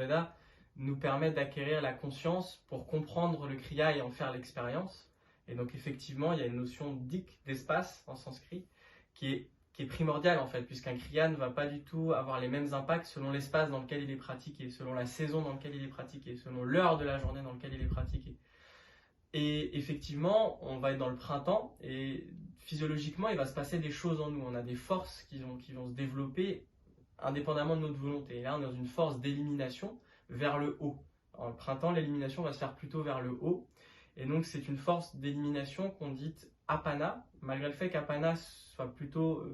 l'Ayurveda nous permet d'acquérir la conscience pour comprendre le kriya et en faire l'expérience. Et donc effectivement, il y a une notion d'espace en sanskrit qui est primordiale en fait, puisqu'un kriya ne va pas du tout avoir les mêmes impacts selon l'espace dans lequel il est pratiqué, selon la saison dans laquelle il est pratiqué, selon l'heure de la journée dans laquelle il est pratiqué. Et effectivement, on va être dans le printemps et physiologiquement, il va se passer des choses en nous. On a des forces qui vont se développer indépendamment de notre volonté. Et là, on est dans une force d'élimination vers le haut. En printemps, l'élimination va se faire plutôt vers le haut. Et donc, c'est une force d'élimination qu'on dit apana, malgré le fait qu'apana soit plutôt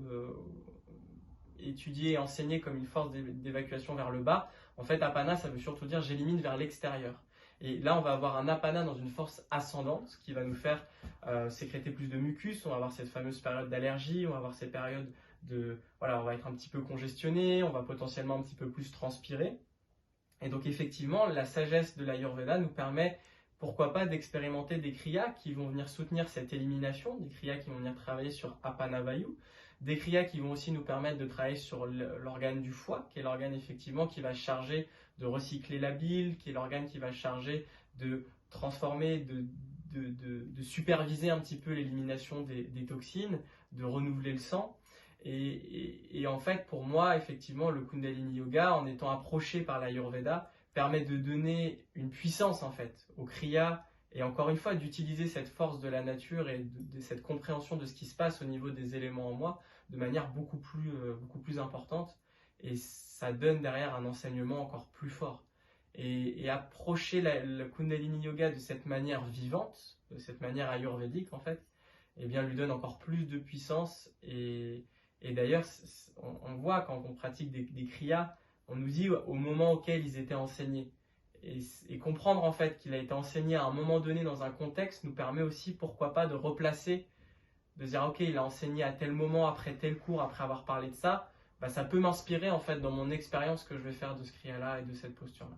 étudié et enseigné comme une force d'évacuation vers le bas. En fait, apana, ça veut surtout dire j'élimine vers l'extérieur. Et là, on va avoir un apana dans une force ascendante qui va nous faire sécréter plus de mucus. On va avoir cette fameuse période d'allergie, on va avoir ces périodes voilà, on va être un petit peu congestionné, on va potentiellement un petit peu plus transpirer. Et donc effectivement, la sagesse de l'Ayurveda nous permet, pourquoi pas, d'expérimenter des kriyas qui vont venir soutenir cette élimination, des kriyas qui vont venir travailler sur Apanavayu, des kriyas qui vont aussi nous permettre de travailler sur l'organe du foie, qui est l'organe effectivement qui va charger de recycler la bile, qui est l'organe qui va charger de transformer, de superviser un petit peu l'élimination des toxines, de renouveler le sang. Et en fait, pour moi, effectivement, le Kundalini Yoga, en étant approché par l'Ayurveda, permet de donner une puissance en fait au kriya et encore une fois d'utiliser cette force de la nature et de cette compréhension de ce qui se passe au niveau des éléments en moi de manière beaucoup plus importante, et ça donne derrière un enseignement encore plus fort. Et approcher le Kundalini Yoga de cette manière vivante, de cette manière ayurvédique en fait, eh bien lui donne encore plus de puissance. Et d'ailleurs, on voit quand on pratique des kriyas, on nous dit au moment auquel ils étaient enseignés. Et comprendre en fait qu'il a été enseigné à un moment donné dans un contexte nous permet aussi, pourquoi pas, de replacer, de dire ok, il a enseigné à tel moment, après tel cours, après avoir parlé de ça, bah, ça peut m'inspirer en fait dans mon expérience que je vais faire de ce kriya-là et de cette posture-là.